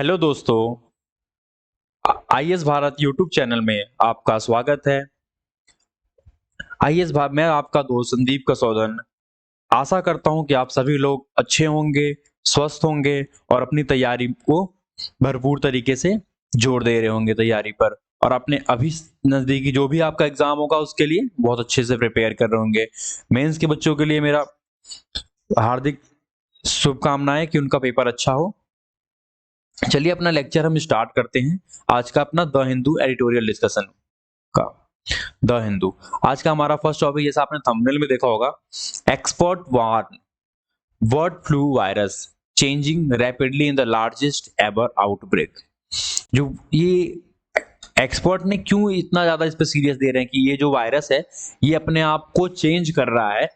Hello दोस्तों, IAS Bharat YouTube channel में आपका स्वागत है। आईएएस भारत मैं आपका दोस्त संदीप कसौदन आशा करता हूं कि आप सभी लोग अच्छे होंगे, स्वस्थ होंगे और अपनी तैयारी को भरपूर तरीके से जोर दे रहे होंगे तैयारी पर और अपने अभी नज़दीकी जो भी आपका एग्ज़ाम होगा उसके लिए बहुत अच्छे से प्रिपेयर कर रहे होंगे। मेंस के बच्चों के लिए मेरा हार्दिक शुभकामनाएँ कि उनका पेपर अच्छा हो। चलिए अपना लेक्चर हम स्टार्ट करते हैं। आज का अपना द हिंदू एडिटोरियल डिस्कशन का। द हिंदू आज का हमारा फर्स्ट टॉपिक, जैसा आपने थंबनेल में देखा होगा, expert warn bird flu virus changing rapidly in the largest ever outbreak. जो ये एक्सपर्ट ने क्यों इतना ज्यादा इस पर सीरियस दे रहे हैं कि ये जो वायरस है ये अपने आप को चेंज कर रहा है,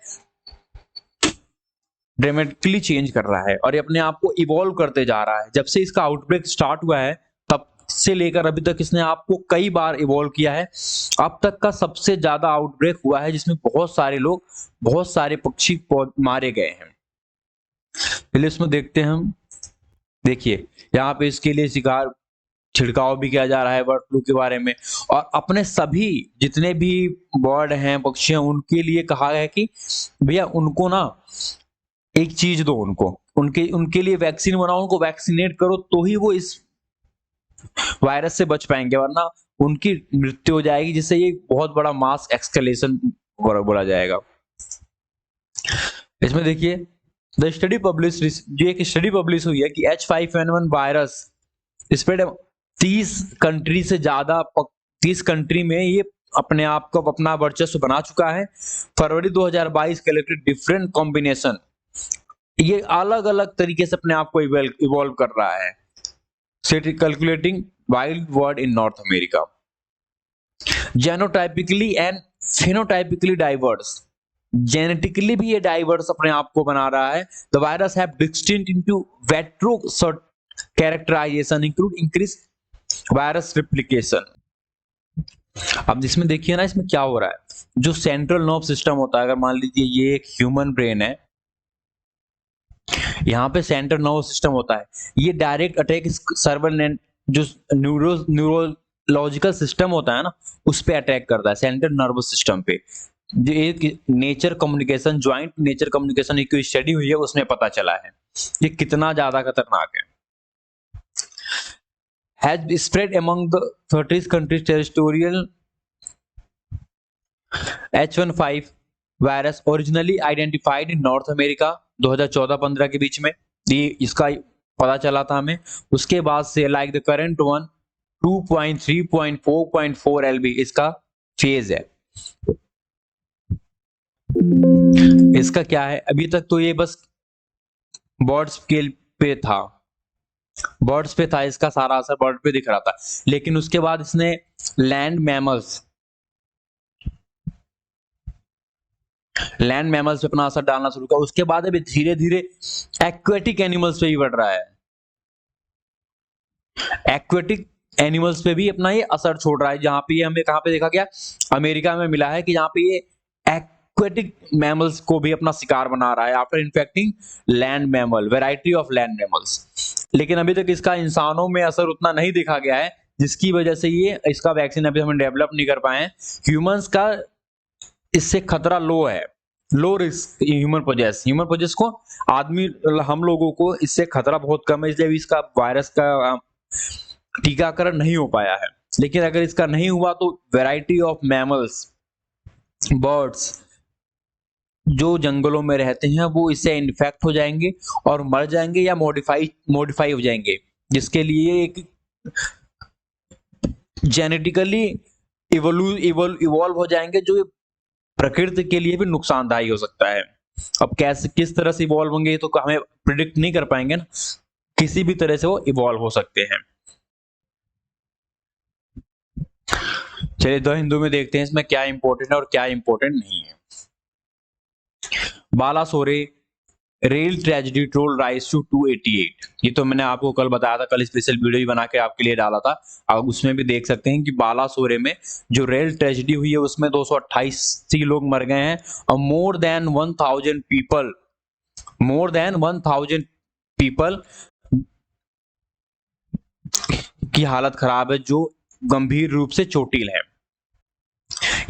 ड्रामेटिकली चेंज कर रहा है और ये अपने आप को इवॉल्व करते जा रहा है। जब से इसका आउटब्रेक स्टार्ट हुआ है तब से लेकर अभी तक इसने आपको कई बार इवॉल्व किया है। अब तक का सबसे ज्यादा आउटब्रेक हुआ है जिसमें बहुत सारे लोग, बहुत सारे पक्षी मारे गए हैं। पहले इसमें देखते हैं हम। देखिए यहाँ पे इसके लिए शिकार छिड़काव भी किया जा रहा है बर्ड फ्लू के बारे में, और अपने सभी जितने भी बर्ड हैं, पक्षी हैं, उनके लिए कहा है कि भैया उनको ना एक चीज दो, उनको उनके उनके लिए वैक्सीन बनाओ, उनको वैक्सीनेट करो तो ही वो इस वायरस से बच पाएंगे, वरना उनकी मृत्यु हो जाएगी, जिससे ये बहुत बड़ा मास एक्सकलेशन बोला जाएगा। इसमें देखिए द स्टडी पब्लिश, जो एक स्टडी पब्लिश हुई है कि H5N1 वायरस स्प्रेड 30 कंट्री से ज्यादा, 30 कंट्री में ये अपने आप को अपना वर्चस्व बना चुका है। फरवरी 2022 कलेक्टेड डिफरेंट कॉम्बिनेशन, ये अलग अलग तरीके से अपने आप को इवॉल्व कर रहा है। Calculating wild word in North America, genotypically and phenotypically diverse, genetically भी ये डाइवर्स अपने आप को बना रहा है। The virus have distinct in vitro characterisation include increase virus replication. अब इसमें देखिए ना, इसमें क्या हो रहा है, जो सेंट्रल नर्व सिस्टम होता है, अगर मान लीजिए ये एक ह्यूमन ब्रेन है, यहाँ पे सेंट्रल नर्व सिस्टम होता है, ये डायरेक्ट अटैक सर्वल जो न्यूरोलॉजिकल सिस्टम होता है ना, उस पे अटैक करता है, सेंट्रल नर्वस सिस्टम पे। जो एक nature communication, joint nature communication की स्टडी हुई है, उसमें पता चला है ये कितना ज्यादा खतरनाक है। Has spread among the 30 countries territorial H1N1 virus originally identified in North America 2014-15 के बीच में ये इसका पता चला था हमें। उसके बाद से like the current one 2.3.4.4 LB इसका फेज है। इसका क्या है, अभी तक तो ये बस बर्ड स्केल पे था, बर्ड्स पे था, इसका सारा असर बर्ड पे दिख रहा था, लेकिन उसके बाद इसने लैंड मैमल्स पे अपना असर डालना शुरू किया। उसके बाद अभी धीरे धीरे एक्वेटिक एनिमल्स पे भी बढ़ रहा है, एक्वेटिक एनिमल्स पे भी अपना ये असर छोड़ रहा है। जहां पे ये हमें कहां पे देखा गया, अमेरिका में मिला है कि जहां पे ये एक्वेटिक मैमल्स को भी अपना शिकार बना रहा है after infecting land mammal, variety of land mammals. लेकिन अभी तक इसका इंसानों में असर उतना नहीं देखा गया है, जिसकी वजह से ये इसका वैक्सीन अभी हम डेवलप नहीं कर पाए हैं। ह्यूमंस का इससे खतरा लो है, लो रिस्क ह्यूमन पोजेस को, आदमी हम लोगों को इससे खतरा बहुत कम है, इसलिए इसका वायरस का टीकाकरण नहीं हो पाया है। लेकिन अगर इसका नहीं हुआ तो वैरायटी ऑफ मैमल्स, बर्ड्स जो जंगलों में रहते हैं वो इससे इन्फेक्ट हो जाएंगे और मर जाएंगे या मॉडिफाई हो जाएंगे, जिसके लिए एक जेनेटिकली इवॉल्व हो जाएंगे, जो प्रकृति के लिए भी नुकसानदायी हो सकता है। अब कैसे किस तरह से इवॉल्व होंगे ये तो हमें प्रिडिक्ट नहीं कर पाएंगे ना, किसी भी तरह से वो इवॉल्व हो सकते हैं। चलिए द हिंदू में देखते हैं इसमें क्या इंपॉर्टेंट है और क्या इंपॉर्टेंट नहीं है। Balasore rail tragedy toll rise to 288, ये तो मैंने आपको कल बताया था, कल स्पेशल वीडियो भी बना के आपके लिए डाला था। आप उसमें भी देख सकते हैं कि बालासोरे में जो रेल ट्रेजेडी हुई है उसमें 288 लोग मर गए हैं और मोर देन 1000 पीपल की हालत खराब है, जो गंभीर रूप से चोटिल है।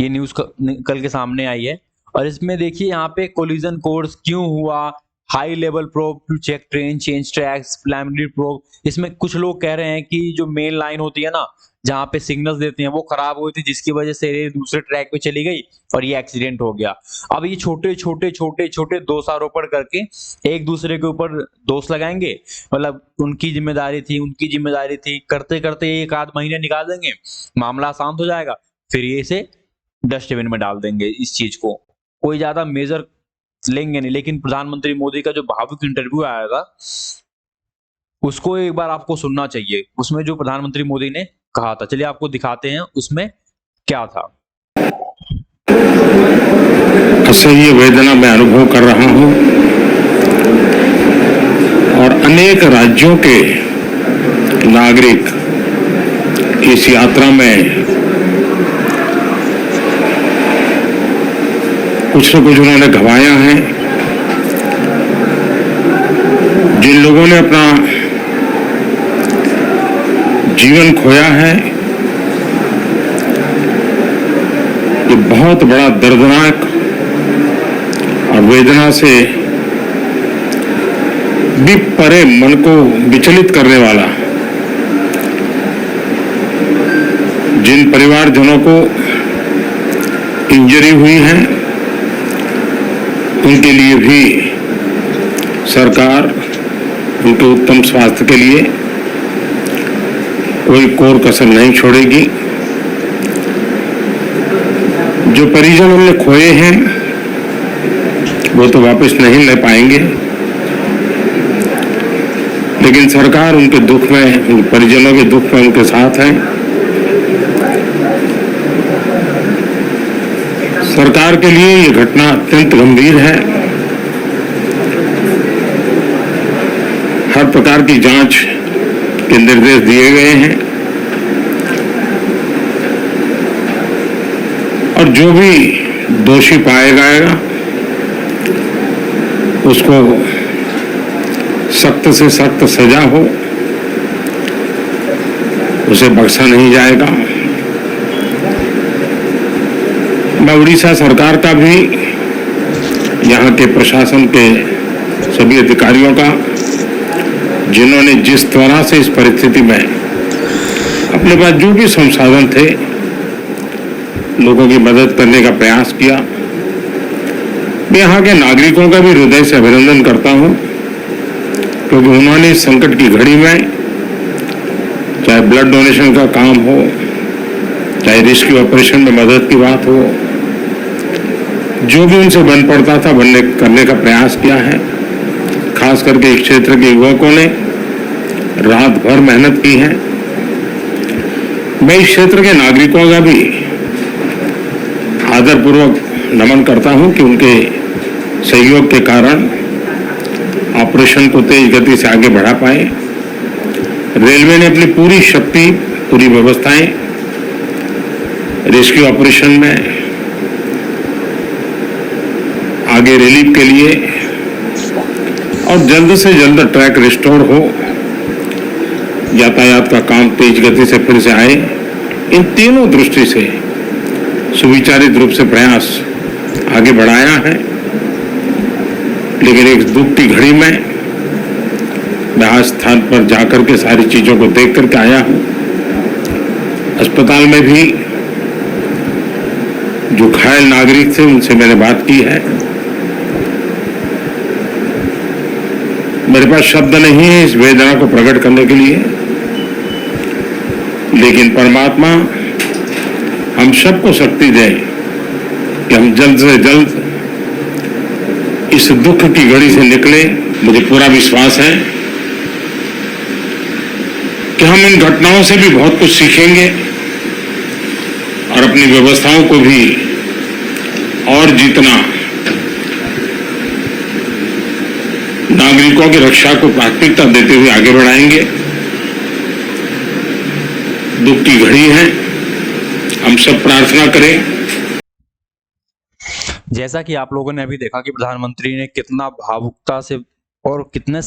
ये न्यूज कल के सामने आई है। और इसमें देखिए यहाँ पे कोलिजन कोर्स क्यों हुआ, high level probe to check train change tracks, preliminary probe. इसमें कुछ लोग कह रहे हैं कि जो मेन लाइन होती है ना, जहाँ पे सिग्नल्स देते हैं, वो खराब हुई थी, जिसकी वजह से ये दूसरे ट्रैक पे चली गई और ये एक्सीडेंट हो गया। अब ये छोटे छोटे छोटे छोटे दोषारोपण करके एक दूसरे के ऊपर दोष लगाएंगे, मतलब उनकी जिम्मेदारी थी, करते करते एक आध महीने निकाल देंगे, मामला शांत हो जाएगा, फिर ये इसे डस्टबिन में डाल देंगे। इस चीज को कोई ज्यादा मेजर लेंगे नहीं। लेकिन प्रधानमंत्री मोदी का जो भावुक इंटरव्यू आया था, उसको एक बार आपको सुनना चाहिए। उसमें जो प्रधानमंत्री मोदी ने कहा था, चलिए आपको दिखाते हैं उसमें क्या था। असह्य वेदना मैं अनुभव कर रहा हूं और अनेक राज्यों के नागरिक इस यात्रा में कुछ न कुछ उन्होंने गंवाया है। जिन लोगों ने अपना जीवन खोया है, ये बहुत बड़ा दर्दनाक और वेदना से भी परे, मन को विचलित करने वाला। जिन परिवारजनों को इंजरी हुई है, उनके लिए भी सरकार उनके उत्तम स्वास्थ्य के लिए कोई कोर कसर नहीं छोड़ेगी। जो परिजन हमने खोए हैं वो तो वापस नहीं ले पाएंगे, लेकिन सरकार उनके दुख में, उन परिजनों के दुख में उनके साथ है। सरकार के लिए ये घटना अत्यंत गंभीर है। हर प्रकार की जांच के निर्देश दिए गए हैं और जो भी दोषी पाया जाएगा उसको सख्त से सख्त सजा हो, उसे बख्शा नहीं जाएगा। मैं उड़ीसा सरकार का भी, यहाँ के प्रशासन के सभी अधिकारियों का, जिन्होंने जिस तरह से इस परिस्थिति में अपने पास जो भी संसाधन थे लोगों की मदद करने का प्रयास किया, मैं यहाँ के नागरिकों का भी हृदय से अभिनंदन करता हूँ, क्योंकि उन्होंने इस संकट की घड़ी में, चाहे ब्लड डोनेशन का काम हो, चाहे रेस्क्यू ऑपरेशन में मदद की बात हो, जो भी उनसे बन पड़ता था करने का प्रयास किया है। खास करके इस क्षेत्र के युवकों ने रात भर मेहनत की है। मैं इस क्षेत्र के नागरिकों का भी आदरपूर्वक नमन करता हूं कि उनके सहयोग के कारण ऑपरेशन को तेज गति से आगे बढ़ा पाए। रेलवे ने अपनी पूरी शक्ति, पूरी व्यवस्थाएं रेस्क्यू ऑपरेशन में आगे रिलीफ के लिए, और जल्द से जल्द ट्रैक रिस्टोर हो, यातायात का काम तेज गति से फिर से आए, इन तीनों दृष्टि से सुविचारित रूप से प्रयास आगे बढ़ाया है। लेकिन एक दुख की घड़ी में मैं आज स्थान पर जाकर के सारी चीजों को देख करके आया हूं। अस्पताल में भी जो घायल नागरिक थे उनसे मैंने बात की है। मेरे पास शब्द नहीं है इस वेदना को प्रकट करने के लिए, लेकिन परमात्मा हम सबको शक्ति दे कि हम जल्द से जल्द इस दुख की घड़ी से निकले। मुझे पूरा विश्वास है कि हम इन घटनाओं से भी बहुत कुछ सीखेंगे और अपनी व्यवस्थाओं को भी और जितना नागरिकों की रक्षा को प्राथमिकता देते हुए आगे बढ़ाएंगे। दुख की घड़ी है, हम सब प्रार्थना करें। जैसा कि आप लोगों ने अभी देखा कि प्रधानमंत्री ने कितना भावुकता से और कितने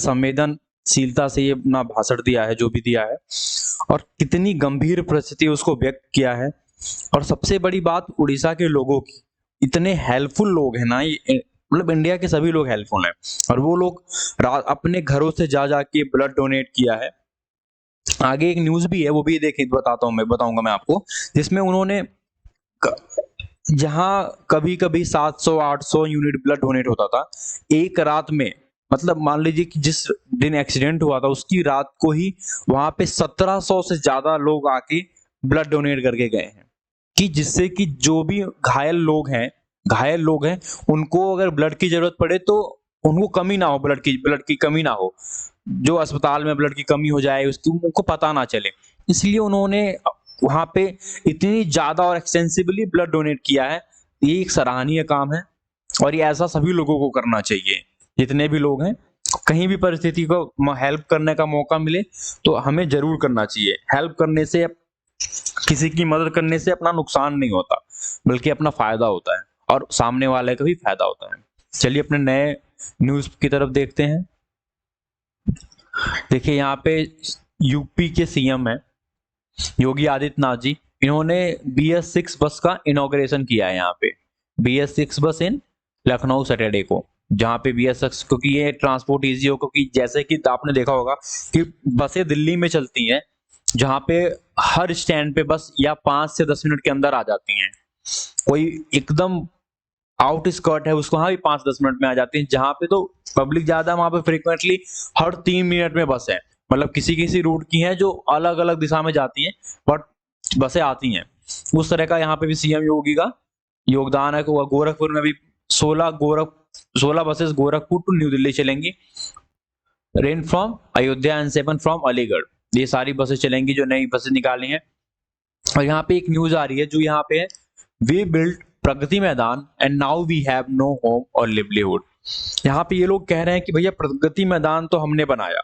संवेदनशीलता से ये अपना भाषण दिया है, जो भी दिया है, और कितनी गंभीर परिस्थिति उसको व्यक्त किया है। और सबसे बड़ी बात उड़ीसा के लोगों की, इतने हेल्पफुल लोग हैं ना, मतलब इंडिया के सभी लोग हेल्पफुल हैं, और वो लोग अपने घरों से जा जाके ब्लड डोनेट किया है। आगे एक न्यूज भी है, वो भी देखिए, बताऊंगा मैं आपको, जिसमें उन्होंने जहां कभी कभी 700-800 यूनिट ब्लड डोनेट होता था एक रात में, मतलब मान लीजिए कि जिस दिन एक्सीडेंट हुआ था उसकी रात को ही वहां पे 1700 से ज्यादा लोग आके ब्लड डोनेट करके गए हैं, कि जिससे कि जो भी घायल लोग हैं उनको अगर ब्लड की जरूरत पड़े तो उनको कमी ना हो, ब्लड की कमी ना हो, जो अस्पताल में ब्लड की कमी हो जाए उसकी उनको पता ना चले। इसलिए उन्होंने वहां पे इतनी ज्यादा और एक्सटेंसिवली ब्लड डोनेट किया है। ये एक सराहनीय काम है, और ये ऐसा सभी लोगों को करना चाहिए, जितने भी लोग हैं। कहीं भी परिस्थिति को हेल्प करने का मौका मिले तो हमें जरूर करना चाहिए। हेल्प करने से, किसी की मदद करने से अपना नुकसान नहीं होता, बल्कि अपना फायदा होता है, और सामने वाले का भी फायदा होता है। चलिए अपने नए न्यूज की तरफ देखते हैं। देखिए यहाँ पे यूपी के सीएम है योगी आदित्यनाथ जी, इन्होंने BS6 बस का इनॉग्रेशन किया है यहाँ पे। BS6 बस इन लखनऊ सैटरडे को, जहाँ पे BS6, क्योंकि ये ट्रांसपोर्ट इजी हो, क्योंकि जैसे कि आपने देखा होगा कि बसें दिल्ली में चलती हैं, जहाँ पे हर स्टैंड पे बस या 5 से 10 मिनट के अंदर आ जाती हैं। कोई एकदम आउट स्कर्ट है उसको हाँ भी 5-10 मिनट में आ जाती है, जहाँ पे तो पब्लिक ज्यादा, वहां पे फ्रीक्वेंटली हर 3 मिनट में बस है। मतलब किसी किसी रूट की है जो अलग अलग दिशा में जाती हैं, बट बसें आती हैं। उस तरह का यहाँ पे भी सीएम योगी का योगदान है। गोरखपुर में भी 16 buses Gorakhpur to new Delhi चलेंगी, ten from Ayodhya and 7 from Aligarh. ये सारी बसेस चलेंगी जो नई बसेस निकाली हैं। और यहाँ पे एक न्यूज आ रही है जो यहाँ पे है, we built Pragati Maidan and now we have no home or livelihood. यहाँ पे ये लोग कह रहे हैं कि भैया प्रगति मैदान तो हमने बनाया,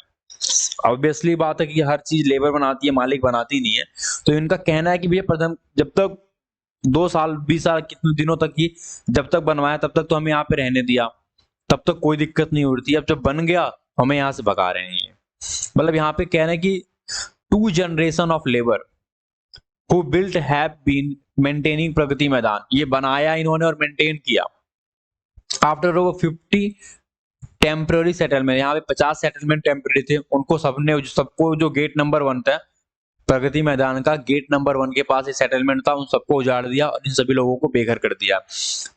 ऑब्वियसली बात है कि हर चीज लेबर बनाती है, मालिक बनाती नहीं है। तो इनका कहना है कि भैया प्रथम जब तक 2 साल 20 साल कितने दिनों तक ही जब तक बनवाया तब तक तो हमें यहाँ पे रहने दिया, तब तक कोई दिक्कत नहीं उठती, अब जब बन गया हमें यहाँ से भगा रहे हैं। मतलब यहाँ पे कह रहे हैं कि 2 generation of labour who built have been maintaining Pragati Maidan, ये बनाया इन्होंने और मेंटेन किया। आफ्टर ओवर 50 टेम्पररी सेटलमेंट, यहाँ पे 50 सेटलमेंट टेम्पररी थे, उनको सबको जो गेट नंबर 1 था प्रगति मैदान का, गेट नंबर 1 के पास ये सेटलमेंट था, उन सबको उजाड़ दिया और इन सभी लोगों को बेघर कर दिया।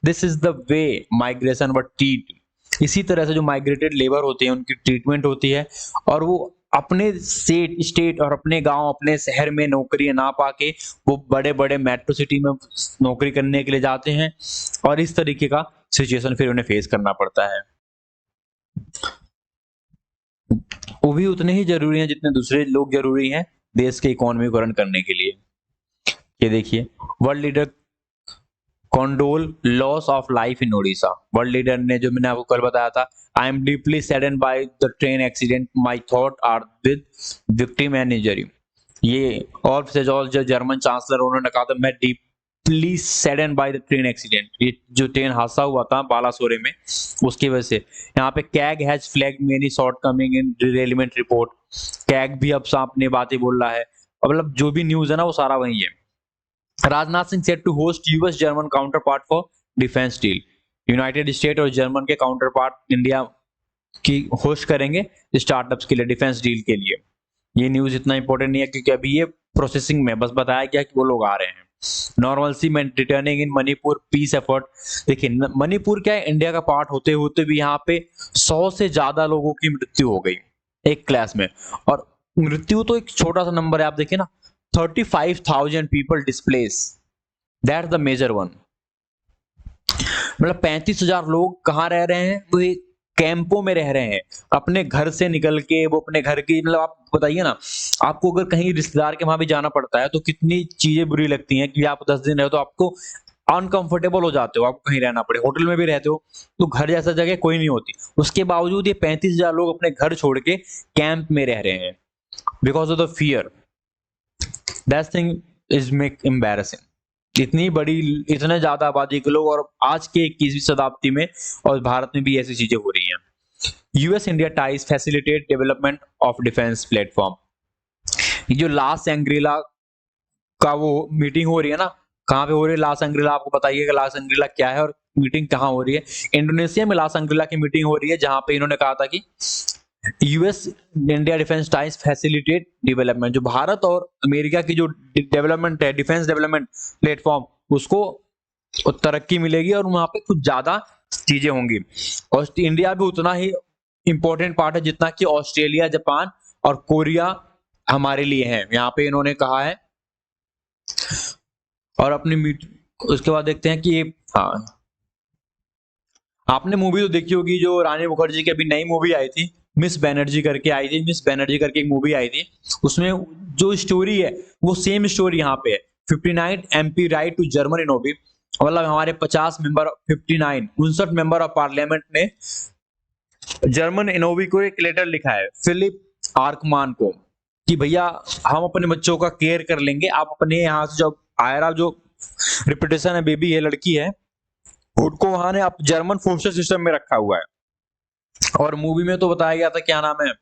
This is the way migration were treat. इसी तरह से जो माइग्रेटेड लेबर होते हैं उनकी ट्रीटमेंट होती है, और वो अपने स्टेट और अपने गांव अपने शहर में नौकरी ना पाके वो बड़े बड़े मेट्रो सिटी में नौकरी करने के लिए जाते हैं, और इस तरीके का सिचुएशन फिर उन्हें फेस करना पड़ता है। वो भी उतने ही जरूरी हैं जितने दूसरे लोग जरूरी हैं देश के इकोनॉमी को रन करने के लिए। ये देखिए, world leader condole loss of life in Odisha. World leader ने, जो मैंने आपको कल बताया था, I am deeply saddened by the train accident, my thought are with victim and injury. ये और जो जर्मन चांसलर, उन्होंने कहा था मैं deeply saddened by the train accident, ये जो ट्रेन हादसा हुआ था बालासोरे में उसकी वजह से। यहाँ पे CAG has flagged many shortcoming in derailment report. CAG भी अब अपनी बातें बोल रहा है, मतलब जो भी न्यूज है ना वो सारा वही है। Rajnath Singh set to host US German counterpart for defence deal. United State और जर्मन के काउंटर पार्ट इंडिया की होस्ट करेंगे स्टार्टअप्स के लिए, डिफेंस डील के लिए। ये न्यूज इतना इंपॉर्टेंट नहीं है क्योंकि अभी ये प्रोसेसिंग में, बस बताया गया कि वो लोग आ रहे हैं। नॉर्मलसी में रिटर्निंग इन मणिपुर पीस एफर्ट। देखिए मणिपुर क्या है, इंडिया का पार्ट होते होते भी यहाँ पे 100 से ज्यादा लोगों की मृत्यु हो गई एक क्लास में, और मृत्यु तो एक छोटा सा नंबर है, आप देखिए ना 35,000 people displaced, that's the major one। मतलब 35,000 लोग कहाँ रह रहे हैं, वो कैंपों में रह रहे हैं, अपने घर से निकल के, वो अपने घर की, मतलब आप बताइए ना, आपको अगर कहीं रिश्तेदार के वहां भी जाना पड़ता है तो कितनी चीजें बुरी लगती हैं कि आप 10 दिन रहे तो आपको अनकंफर्टेबल हो जाते हो, आपको कहीं रहना पड़े, होटल में भी रहते हो तो घर जैसा जगह कोई नहीं होती, उसके बावजूद ये 35,000 लोग अपने घर छोड़ के कैंप में रह रहे हैं because of the fear. That thing is make embarrassing। इतनी बड़ी, इतने ज्यादा आबादी के लोग, और आज के 21वीं शताब्दी में और भारत में भी ऐसी चीजें हो रही हैं। US India ties facilitate development of defence platform. ये जो लास एंग्रीला का वो मीटिंग हो रही है ना, कहाँ पे हो रही है लास एंग्रीला, आपको बताइएगा लास एंग्रीला क्या है और मीटिंग कहाँ हो रही है। इंडोनेशिया में लास एंग्रीला की मीटिंग हो रही है, जहां पे इन्होंने कहा था कि US India defence ties facilitate development, जो भारत और अमेरिका की जो डेवलपमेंट है, डिफेंस डेवलपमेंट प्लेटफॉर्म, उसको तरक्की मिलेगी और वहां पे कुछ ज्यादा चीजें होंगी। और इंडिया भी उतना ही इंपॉर्टेंट पार्ट है जितना कि ऑस्ट्रेलिया, जापान और कोरिया हमारे लिए है, यहाँ पे इन्होंने कहा है। और अपनी उसके बाद देखते हैं कि हाँ, आपने मूवी तो देखी होगी, जो रानी मुखर्जी की अभी नई मूवी आई थी, मिस बनर्जी करके आई थी, मिस बनर्जी करके एक मूवी आई थी, उसमें जो स्टोरी है वो सेम स्टोरी यहाँ पे है। 59 एमपी राइट टू जर्मन इनोवी, मतलब हमारे 50 मेंबर, 59 मेंबर ऑफ पार्लियामेंट ने जर्मन इनोवी को एक लेटर लिखा है फिलिप आर्कमान को कि भैया हम अपने बच्चों का केयर कर लेंगे, आप अपने यहाँ से जब आयरा जो रिपीटेशन है, बेबी है, लड़की है, उनको वहां ने आप जर्मन फोस्टर सिस्टम में रखा हुआ है। और मूवी में तो बताया गया था, क्या नाम है,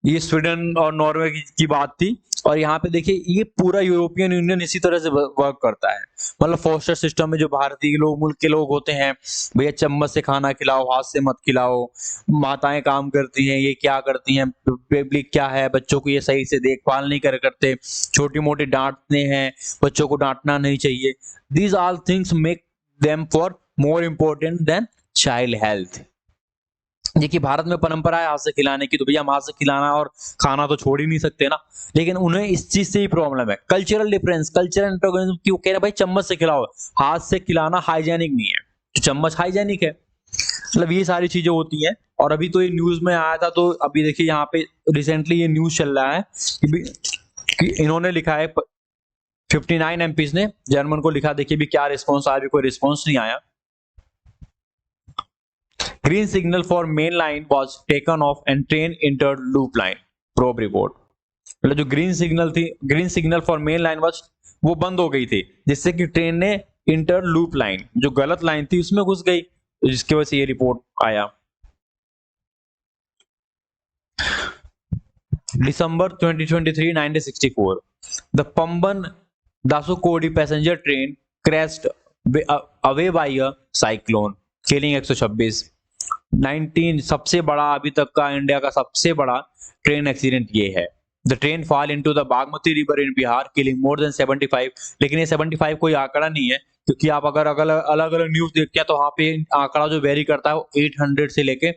ये स्वीडन और नॉर्वे की बात थी। और यहाँ पे देखिए ये पूरा यूरोपियन यूनियन इसी तरह से वर्क करता है, मतलब फोस्टर सिस्टम में जो भारतीय लोग, मुल्क के लोग होते हैं, भैया चम्मच से खाना खिलाओ, हाथ से मत खिलाओ, माताएं काम करती हैं, ये क्या करती हैं, पब्लिक क्या है, बच्चों को ये सही से देखभाल नहीं करते, छोटी मोटी डांटते हैं, बच्चों को डांटना नहीं चाहिए। These all things make them for more important then child health. देखिए भारत में परंपरा है हाथ से खिलाने की, तो भैया हम हाथ से खिलाना और खाना तो छोड़ ही नहीं सकते ना, लेकिन उन्हें इस चीज से ही प्रॉब्लम है, कल्चरल डिफरेंस, कल्चरल एंटागोनिज्म। क्यों कह रहे भाई चम्मच से खिलाओ, हाथ से खिलाना हाइजेनिक नहीं है, तो चम्मच हाइजेनिक है, मतलब ये सारी चीजें होती हैं। और अभी तो ये न्यूज में आया था, तो अभी देखिए यहाँ पे रिसेंटली ये न्यूज चल रहा है कि इन्होंने लिखा है 59 एमपीज ने जर्मन को लिखा, देखिए भी क्या रिस्पॉन्स आया, कोई रिस्पॉन्स नहीं आया। Green signal for main line was taken off and train entered loop line. Probe report. मतलब जो ग्रीन सिग्नल थी, green signal for main line was, वो बंद हो गई थी, जिससे कि ट्रेन ने इंटर लूप लाइन, जो गलत लाइन थी, उसमें घुस गई, जिसकी वजह से ये रिपोर्ट आया। December 2023, 1964, the Pamban Dasukodi passenger train crashed away by a cyclone, killing 126। 19 सबसे बड़ा अभी तक का इंडिया का सबसे बड़ा ट्रेन एक्सीडेंट ये है। The train fall into the Bagmati river in Bihar, killing more than 75। लेकिन ये 75 कोई आंकड़ा नहीं है, क्योंकि आप अगर अलग अलग न्यूज देखते हैं तो वहां पे आंकड़ा जो वेरी करता है वो 800 से लेके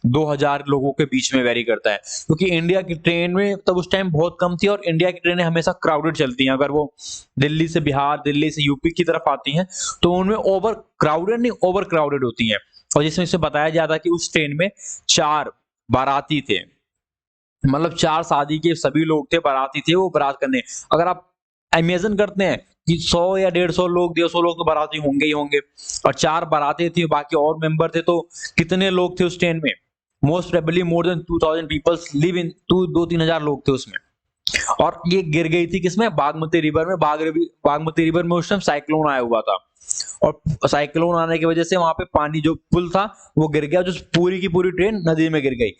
2000 लोगों के बीच में वेरी करता है, क्योंकि इंडिया की ट्रेन में तब उस टाइम बहुत कम थी, और इंडिया की ट्रेनें हमेशा क्राउडेड चलती हैं। अगर वो दिल्ली से बिहार, दिल्ली से यूपी की तरफ आती हैं तो उनमें ओवर क्राउडेड नहीं, ओवर क्राउडेड होती हैं। और जिसमें इसे बताया जाता कि उस ट्रेन में 4 बाराती थे, मतलब 4 शादी के सभी लोग थे, बाराती थे, वो बारात करने। अगर आप इमेजिन करते हैं कि 100 या 150 लोग, 150 लोग तो बाराती होंगे ही होंगे, और 4 बारातें थी, बाकी और मेंबर थे, तो कितने लोग थे उस ट्रेन में? Most probably more than 2000 peoples live in, 2-3 हजार लोग थे उसमें। और ये गिर गई थी किसमें? बागमती रिवर में। बागमती रिवर में उस टाइम साइक्लोन आया हुआ था, और साइक्लोन आने की वजह से वहां पे पानी, जो पुल था वो गिर गया, जो पूरी की पूरी ट्रेन नदी में गिर गई।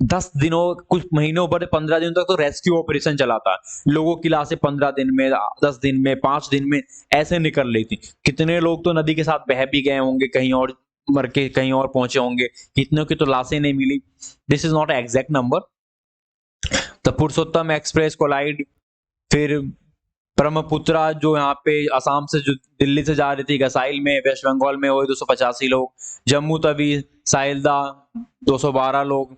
10 दिनों, कुछ महीनों पर 15 दिनों तक तो रेस्क्यू ऑपरेशन चला था, लोगों की लाशें 15 दिन में, 10 दिन में, 5 दिन में ऐसे निकल रही थी। कितने लोग तो नदी के साथ बह भी गए होंगे, कहीं और मर के कहीं और पहुंचे होंगे, कितनों की तो लाशें नहीं मिली। This is not exact number. The Purushottam express collide, फिर ब्रह्मपुत्रा जो यहाँ पे असम से, जो दिल्ली से जा रही थी, गसाइल में वेस्ट बंगाल में हुए 285 लोग। जम्मू तवी साइलदा 212 लोग।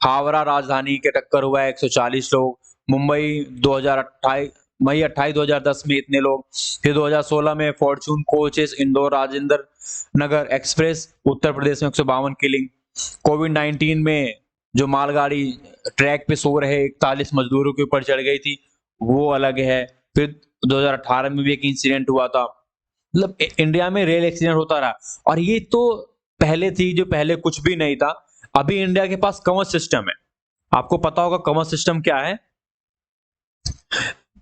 हावड़ा राजधानी के टक्कर हुआ 140 लोग। मुंबई 2028 मई 28 2010 में इतने लोग। फिर 2016 में Fortune coaches Indore Rajendra Nagar express Uttar Pradesh में 152 किलिंग। कोविड-19 में जो मालगाड़ी ट्रैक पे सो रहे 41 मजदूरों के ऊपर चढ़ गई थी, वो अलग है। फिर 2018 में भी एक इंसिडेंट हुआ था। मतलब इंडिया में रेल एक्सीडेंट होता रहा, और ये तो पहले थी, जो पहले कुछ भी नहीं था। अभी इंडिया के पास कवच सिस्टम है। आपको पता होगा कवच सिस्टम क्या है?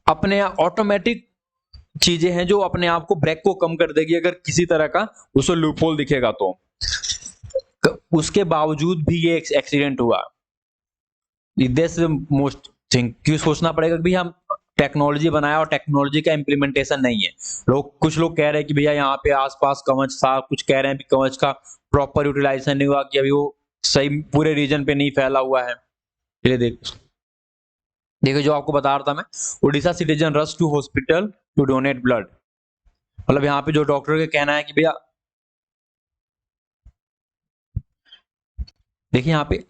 अपने ऑटोमेटिक चीजें हैं जो अपने आप को ब्रेक को कम कर देगी अगर किसी तरह का उसको लूपहोल दिखेगा तो। उसके बावजूद भी ये एक्सीडेंट हुआ। दिस मोस्ट थिंग क्यों सोचना पड़ेगा कि भैया हम टेक्नोलॉजी बनाया और टेक्नोलॉजी का इम्प्लीमेंटेशन नहीं है। कुछ लोग कह रहे हैं कि भैया यहाँ पे आसपास कवच था, कुछ कह रहे हैं कि कवच का प्रॉपर यूटिलाइजेशन नहीं हुआ, कि अभी वो सही पूरे रीजन पे नहीं फैला हुआ है। ये देखो जो आपको बता रहा था मैं, Orissa citizen rush to hospital to donate blood. मतलब यहाँ पे जो डॉक्टर का कहना है कि भैया देखिए यहाँ पे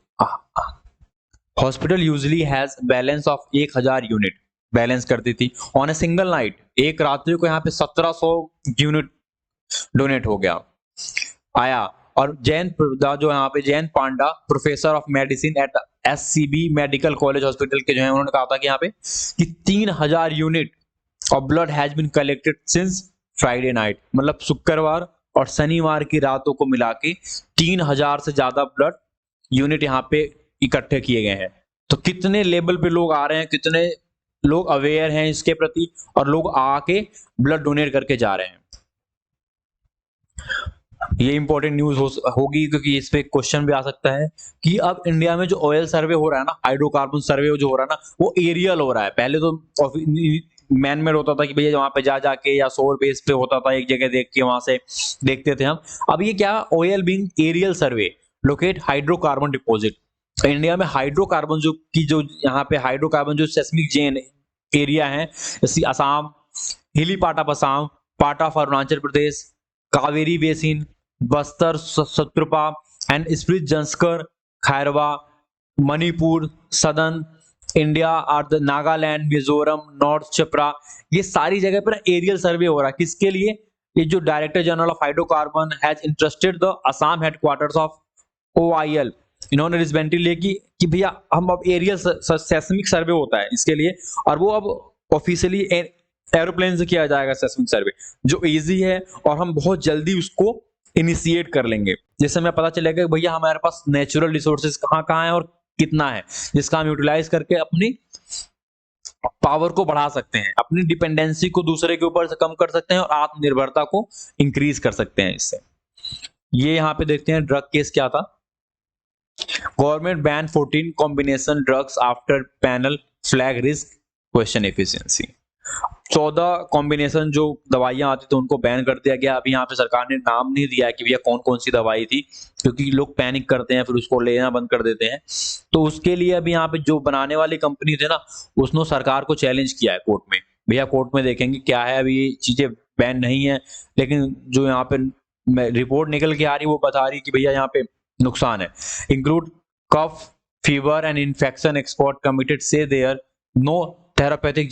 hospital usually has balance of 1000 unit balance करती थी ऑन ए सिंगल नाइट। एक रात्रि को यहाँ पे 1700 यूनिट डोनेट हो गया आया। और जो यहाँ पे Jain Panda professor of medicine at SCB medical college hospital के जो है, उन्होंने कहा था कि यहाँ पे कि 3000 unit of blood has been collected since Friday night. मतलब शुक्रवार और शनिवार की रातों को मिला के 3000 से ज्यादा ब्लड यूनिट यहाँ पे इकट्ठे किए गए हैं। तो कितने लेवल पे लोग आ रहे हैं, कितने लोग अवेयर हैं इसके प्रति, और लोग आके ब्लड डोनेट करके जा रहे हैं। ये इंपॉर्टेंट न्यूज होगी क्योंकि इस पे क्वेश्चन भी आ सकता है कि अब इंडिया में जो ऑयल सर्वे हो रहा है ना, हाइड्रोकार्बन सर्वे जो हो रहा है ना, वो एरियल हो रहा है। पहले तो मैन मेड होता था कि भैया वहां पे जा जाके या सोर बेस पे होता था, एक जगह देख के वहां से देखते थे हम। अब ये क्या, oil being aerial survey locate hydrocarbon deposit. India में हाइड्रोकार्बन जो यहाँ पे हाइड्रोकार्बन जो सेस्मिक जेन एरिया है, जैसे Assam, hilly part of Assam, part of Arunachal Pradesh, Kaveri basin, Bastar, सत्रपा एंड स्प्लिट जंस्कर, खैरवा, Manipur, southern India are the Nagaland, Mizoram, north चपरा, ये सारी जगह पर एरियल सर्वे हो रहा है। किसके लिए? ये जो director general of hydrocarbon has interested the Assam headquarters of OIL, इन्होंने रिस्पेंटली लिए कि भैया हम अब एरियल सेस्मिक सर्वे होता है इसके लिए, और वो अब ऑफिशियली एरोप्लेन से किया जाएगा सेस्मिक सर्वे, जो इजी है और हम बहुत जल्दी उसको इनिशिएट कर लेंगे। जिससे हमें पता चलेगा कि भैया हमारे पास नेचुरल रिसोर्सेज कहाँ कहाँ है और कितना है, जिसका हम यूटिलाइज करके अपनी पावर को बढ़ा सकते हैं, अपनी डिपेंडेंसी को दूसरे के ऊपर से कम कर सकते हैं और आत्मनिर्भरता को इंक्रीज कर सकते हैं इससे। ये यहाँ पे देखते हैं ड्रग केस क्या था। Government ban 14 combination drugs after panel flag risk question efficiency. 14 combination जो दवाइयां आती थी उनको बैन कर दिया गया। अभी यहाँ पे सरकार ने नाम नहीं दिया है कि भैया कौन कौन सी दवाई थी, क्योंकि लोग पैनिक करते हैं फिर उसको लेना बंद कर देते हैं। तो उसके लिए अभी यहाँ पे जो बनाने वाली कंपनी थे ना, उसने सरकार को चैलेंज किया है कोर्ट में। भैया कोर्ट में देखेंगे क्या है, अभी ये चीजें बैन नहीं है, लेकिन जो यहाँ पे रिपोर्ट निकल के आ रही वो बता रही कि भैया यहाँ पे नुकसान है। Include cough, fever and infection expert committed से there no therapeutic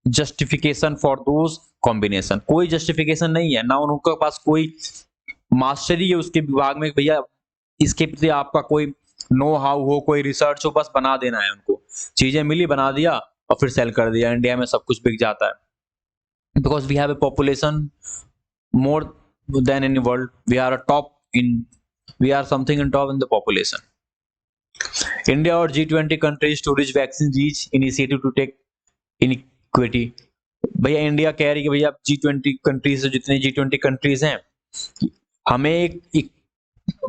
justification for those combination. कोई जस्टिफिकेशन नहीं है ना, उनके पास कोई मास्टरी है उसके विभाग में, भैया इसके प्रति आपका कोई नो हाउ हो, कोई रिसर्च हो, बस बना देना है उनको। चीजें मिली, बना दिया और फिर सेल कर दिया। इंडिया में सब कुछ बिक जाता है because we have a population more than in the world. We are something in top in the population. India और G20 countries to reach vaccine reach initiative to take inequity. भैया इंडिया कह रही है कि भैया G20 कंट्रीज, जितने G20 countries हैं, हमें एक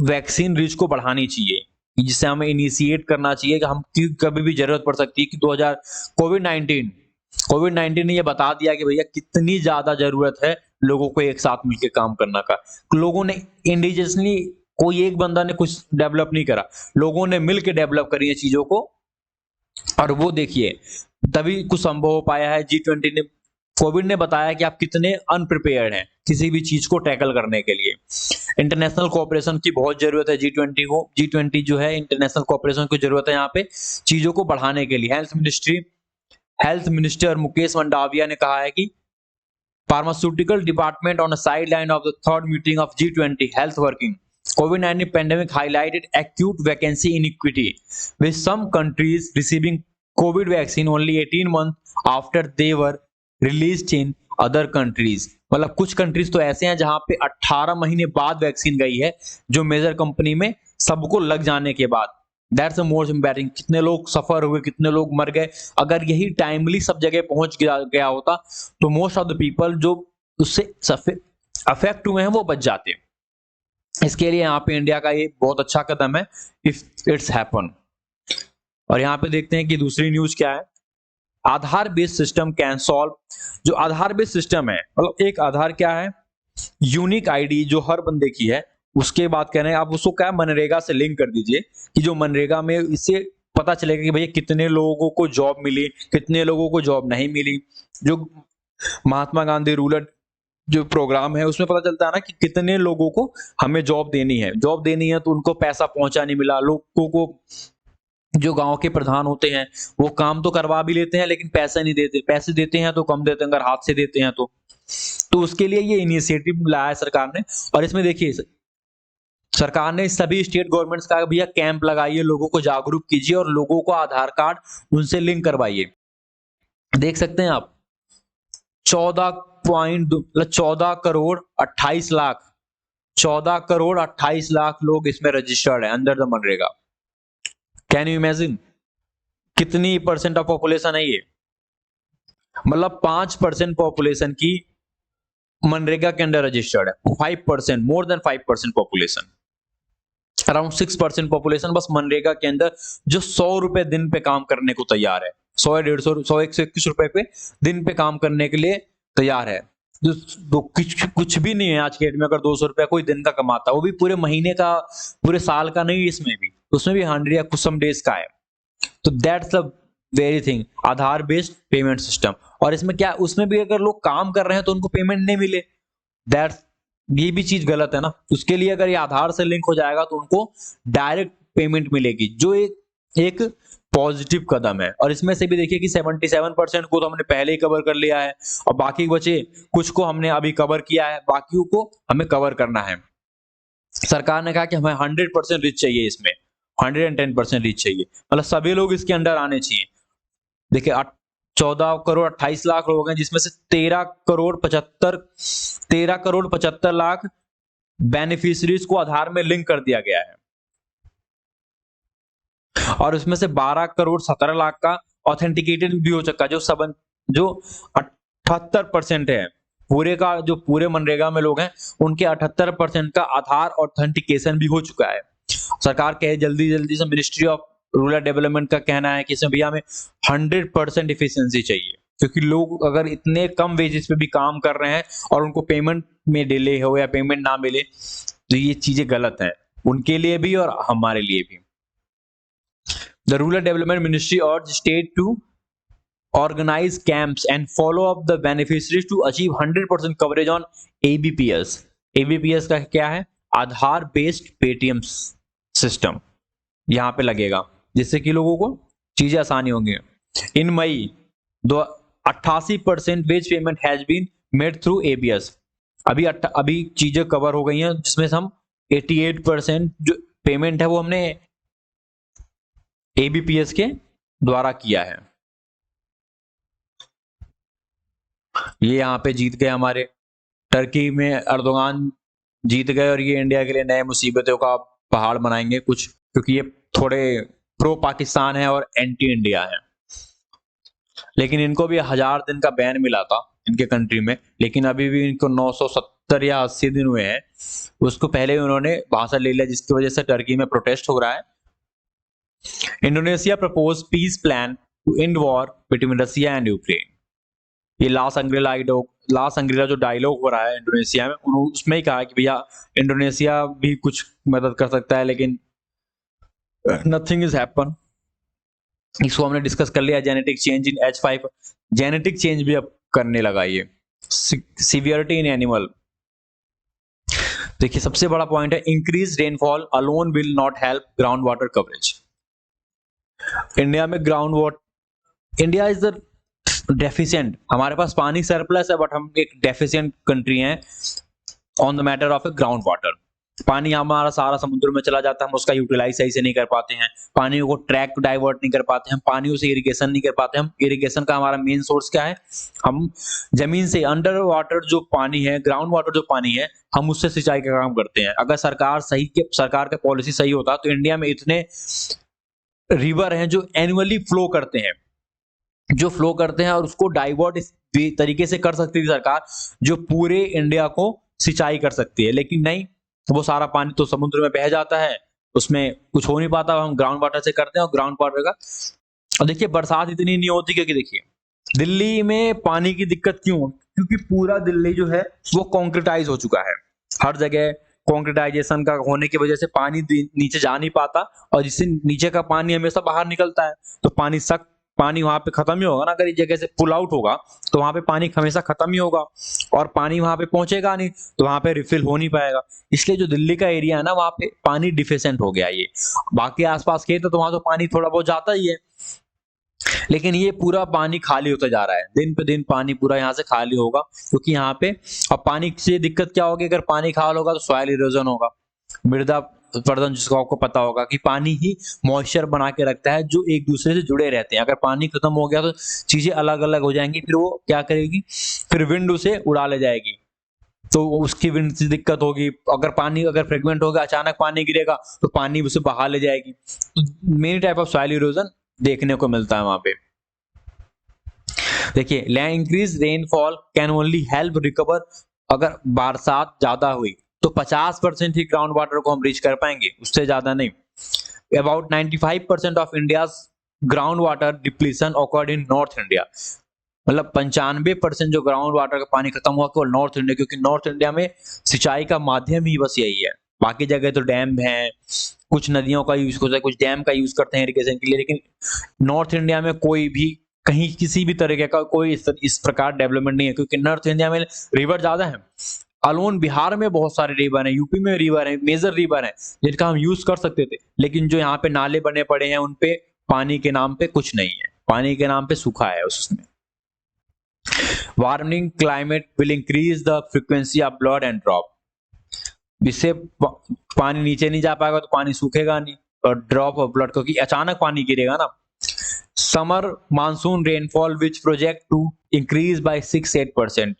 वैक्सीन रीच को बढ़ानी चाहिए, जिससे हमें इनिशिएट करना चाहिए कि हम कभी भी जरूरत पड़ सकती है कि कोविड-19 ने ये बता दिया कि भैया कितनी ज्यादा जरूरत है लोगों को एक साथ मिलकर काम करना का। लोगों ने इंडिविजुअली, कोई एक बंदा ने कुछ डेवलप नहीं करा, लोगों ने मिलकर डेवलप करी है चीजों को, और वो देखिए तभी कुछ संभव हो पाया है। G20 ने, कोविड ने बताया कि आप कितने अनप्रिपेयर्ड हैं किसी भी चीज को टैकल करने के लिए। इंटरनेशनल कोऑपरेशन की बहुत जरूरत है G20 को। G20 जो है इंटरनेशनल कोऑपरेशन की जरूरत है यहाँ पे चीजों को बढ़ाने के लिए। हेल्थ मिनिस्टर मुकेश मंडाविया ने कहा है कि Pharmaceutical department on a sideline of the third meeting of G20 health working. COVID-19 pandemic highlighted acute vacancy inequity, with some countries receiving COVID vaccine only 18 months after they were released in other countries. मतलब कुछ countries तो ऐसे हैं जहां पे 18 महीने बाद vaccine गई है, जो मेजर कंपनी में सबको लग जाने के बाद। That's the most impacting. कितने लोग सफर हुए, कितने लोग मर गए। अगर यही टाइमली सब जगह पहुंच गया होता तो मोस्ट ऑफ द पीपल जो उससे अफेक्ट हुए हैं वो बच जाते। इसके लिए यहाँ पे इंडिया का ये बहुत अच्छा कदम है इफ इट्स हैपन। और यहाँ पे देखते हैं कि दूसरी न्यूज क्या है। आधार बेस्ड सिस्टम कैन सॉल्व। जो आधार बेस्ड सिस्टम है, मतलब एक आधार क्या है, यूनिक आईडी जो हर बंदे की है। उसके बाद कह रहे हैं आप उसको क्या मनरेगा से लिंक कर दीजिए कि जो मनरेगा में इससे पता चलेगा कि भैया कितने लोगों को जॉब मिली, कितने लोगों को जॉब नहीं मिली। जो महात्मा गांधी रूरल जो प्रोग्राम है उसमें पता चलता है ना कि कितने लोगों को हमें जॉब देनी है, जॉब देनी है तो उनको पैसा पहुंचा नहीं मिला। लोगों को जो गांव के प्रधान होते हैं वो काम तो करवा भी लेते हैं लेकिन पैसा नहीं देते, पैसे देते हैं तो कम देते हैं अगर हाथ से देते हैं तो उसके लिए ये इनिशिएटिव लाया है सरकार ने। और इसमें देखिए सरकार ने सभी स्टेट गवर्नमेंट्स का भैया कैंप लगाइए, लोगों को जागरूक कीजिए और लोगों को आधार कार्ड उनसे लिंक करवाइए। देख सकते हैं आप 14 करोड़ 28 लाख 14 करोड़ 28 लाख लोग इसमें रजिस्टर्ड है under the MNREGA. Can you imagine कितनी परसेंट ऑफ पॉपुलेशन है ये? मतलब 5% पॉपुलेशन की मनरेगा के अंडर रजिस्टर्ड है। 5%, more than 5% population, around 6% population बस मनरेगा के अंदर जो 100 रुपए दिन पे काम करने को तैयार है। 100 या 150 100 121 रुपए पे दिन पे काम करने के लिए तैयार है। जो कुछ भी नहीं है आज के डेट में। अगर 200 रुपया कोई दिन का कमाता, वो भी पूरे महीने का, पूरे साल का नहीं, इसमें भी उसमें भी 100 या कुछ सम डेज का है। तो that's the very thing, Aadhaar based payment system. और इसमें क्या, उसमें भी अगर लोग काम कर रहे हैं तो उनको पेमेंट नहीं मिले, दैट्स ये भी चीज गलत है ना। उसके लिए अगर ये आधार से लिंक हो जाएगा तो उनको डायरेक्ट पेमेंट मिलेगी, जो एक पॉजिटिव कदम है। और इसमें से भी देखिए कि 77% को तो हमने पहले ही कवर कर लिया है और बाकी बचे कुछ को हमने अभी कवर किया है, बाकियों को हमें कवर करना है। सरकार ने कहा कि हमें 100% रीच चाहिए, इसमें 110% रीच चाहिए, मतलब सभी लोग इसके अंडर आने चाहिए। देखिए 14 करोड़ 28 लाख लोग हैं जिसमें से 13 करोड़ 75 लाख बेनिफिशियरीज को आधार में लिंक कर दिया गया है। और उसमें से 12 करोड़ 17 लाख का ऑथेंटिकेटेड भी हो चुका है। जो 78% है पूरे का, जो पूरे मनरेगा में लोग हैं उनके 78% का आधार ऑथेंटिकेशन भी हो चुका है। सरकार कहे जल्दी जल्दी से, मिनिस्ट्री ऑफ रूरल डेवलपमेंट का कहना है कि इसमें भैया हमें 100% इफिशिएंसी चाहिए, क्योंकि लोग अगर इतने कम वेजेस पे भी काम कर रहे हैं और उनको पेमेंट में डिले हो या पेमेंट ना मिले तो ये चीजें गलत है, उनके लिए भी और हमारे लिए भी। The Rural Development Ministry urged state to organize camps and follow up the beneficiaries to achieve 100% coverage on ABPS। ABPS का क्या है? आधार बेस्ड पेटीएम सिस्टम यहां पे लगेगा, जिससे कि लोगों को चीजें आसानी होंगी। In May 88% wage payment has been made through ABS। अभी चीजें कवर हो गई हैं, जिसमें से हम 88% जो पेमेंट है वो हमने ABPS के द्वारा किया है। ये यहाँ पे जीत गए हमारे टर्की में, अर्दोगान जीत गए और ये इंडिया के लिए नए मुसीबतों का पहाड़ बनाएंगे कुछ, क्योंकि ये थोड़े प्रो पाकिस्तान है और एंटी इंडिया है। लेकिन इनको भी 1000 दिन का बैन मिला था इनके कंट्री में, लेकिन अभी भी इनको 970 या 80 दिन हुए हैं। उसको पहले उन्होंने भाषण ले लिया, जिसकी वजह से टर्की में प्रोटेस्ट हो रहा है। Indonesia propose peace plan to end war between Russia and Ukraine. ये लास अंग्रीला जो डायलॉग हो रहा है इंडोनेशिया में, उसमें ही कहा कि भैया इंडोनेशिया भी कुछ मदद कर सकता है, लेकिन नथिंग इज हैपन। इसको हमने डिस्कस कर लिया। Genetic change in H5, genetic change भी अब करने लगा ये। सीवियरिटी इन एनिमल, देखिए सबसे बड़ा पॉइंट है, increase rainfall alone will not help ground water coverage. India में ground water, India is the deficient, हमारे पास पानी सरप्लस है बट हम एक डेफिशिएंट कंट्री हैं on the matter of ground water. पानी हमारा सारा समुद्र में चला जाता है, हम उसका यूटिलाइज सही से नहीं कर पाते हैं, पानी को ट्रैक डाइवर्ट नहीं कर पाते, हम पानियों से इरिगेशन नहीं कर पाते। हम इरिगेशन का हमारा मेन सोर्स क्या है, हम जमीन से अंडर वाटर जो पानी है, ग्राउंड वाटर जो पानी है, हम उससे सिंचाई का काम करते हैं। अगर सरकार का पॉलिसी सही होता तो इंडिया में इतने रिवर हैं जो एनुअली फ्लो करते हैं और उसको डाइवर्ट इस तरीके से कर सकती थी सरकार, जो पूरे इंडिया को सिंचाई कर सकती है। लेकिन नहीं, वो सारा पानी तो समुद्र में बह जाता है, उसमें कुछ हो नहीं पाता, हम ग्राउंड वाटर से करते हैं और ग्राउंड वाटर का। और देखिए बरसात इतनी नहीं होती क्योंकि देखिए दिल्ली में पानी की दिक्कत क्यों? क्योंकि पूरा दिल्ली जो है वो कॉन्क्रीटाइज हो चुका है। हर जगह कॉन्क्रीटाइजेशन का होने की वजह से पानी नीचे जा नहीं पाता, और जिससे नीचे का पानी हमेशा बाहर निकलता है, तो पानी वहां पे खत्म ही होगा ना। अगर इस जगह से पुल आउट होगा तो वहां पे पानी हमेशा खत्म ही होगा, और पानी वहां पे पहुंचेगा नहीं, तो वहां पे रिफिल हो नहीं पाएगा। इसलिए जो दिल्ली का एरिया है ना, वहां पे पानी डिफिशिएंट हो गया है। ये बाकी आसपास खेत है तो वहां तो पानी थोड़ा बहुत जाता ही है, लेकिन ये पूरा पानी खाली होता जा रहा है। दिन पे दिन पानी पूरा यहाँ से खाली होगा, क्योंकि यहाँ पे अब पानी से दिक्कत क्या होगी? अगर पानी खाली होगा तो सॉइल इरोजन होगा, मृदा प्रदूषण, जिसको आपको पता होगा कि पानी ही मॉइस्चर बना के रखता है, जो एक दूसरे से जुड़े रहते हैं। अगर पानी खत्म हो गया तो चीजें अलग अलग हो जाएंगी, फिर वो क्या करेगी? फिर विंड उसे उड़ा ले जाएगी, तो उसकी विंड से दिक्कत होगी। अगर फ्रेगमेंट होगा, अचानक पानी गिरेगा तो पानी उसे बहा ले जाएगी। तो many type of soil erosion देखने को मिलता है वहां पे। देखिए land increase rainfall can only help recover. अगर बरसात ज्यादा हुई तो 50% ही ग्राउंड वाटर को हम रीच कर पाएंगे, उससे ज्यादा नहीं। About 95% of India's ground water depletion occurred in north India. मतलब 95% जो ग्राउंड वाटर का पानी खत्म हुआ केवल नॉर्थ इंडिया, क्योंकि नॉर्थ इंडिया में सिंचाई का माध्यम ही बस यही है। बाकी जगह तो डैम है, कुछ नदियों का यूज होता है, कुछ डैम का यूज करते हैं इरिगेशन के लिए, लेकिन नॉर्थ इंडिया में कोई भी कहीं किसी भी तरीके का कोई इस प्रकार डेवलपमेंट नहीं है, क्योंकि नॉर्थ इंडिया में रिवर ज्यादा है। अलोन बिहार में बहुत सारे रिवर हैं, यूपी में रिवर है, मेजर रिवर है जिनका हम यूज कर सकते थे, लेकिन जो यहाँ पे नाले बने पड़े हैं उनपे पानी के नाम पे कुछ नहीं है, पानी के नाम पे सूखा है उसमें। Warming climate will increase the frequency of blood and drop. जिससे पानी नीचे नहीं जा पाएगा तो पानी सूखेगा नहीं, और ड्रॉप ऑफ ब्लड, क्योंकि अचानक पानी गिरेगा ना। Summer monsoon rainfall which project to increase by 6-8%।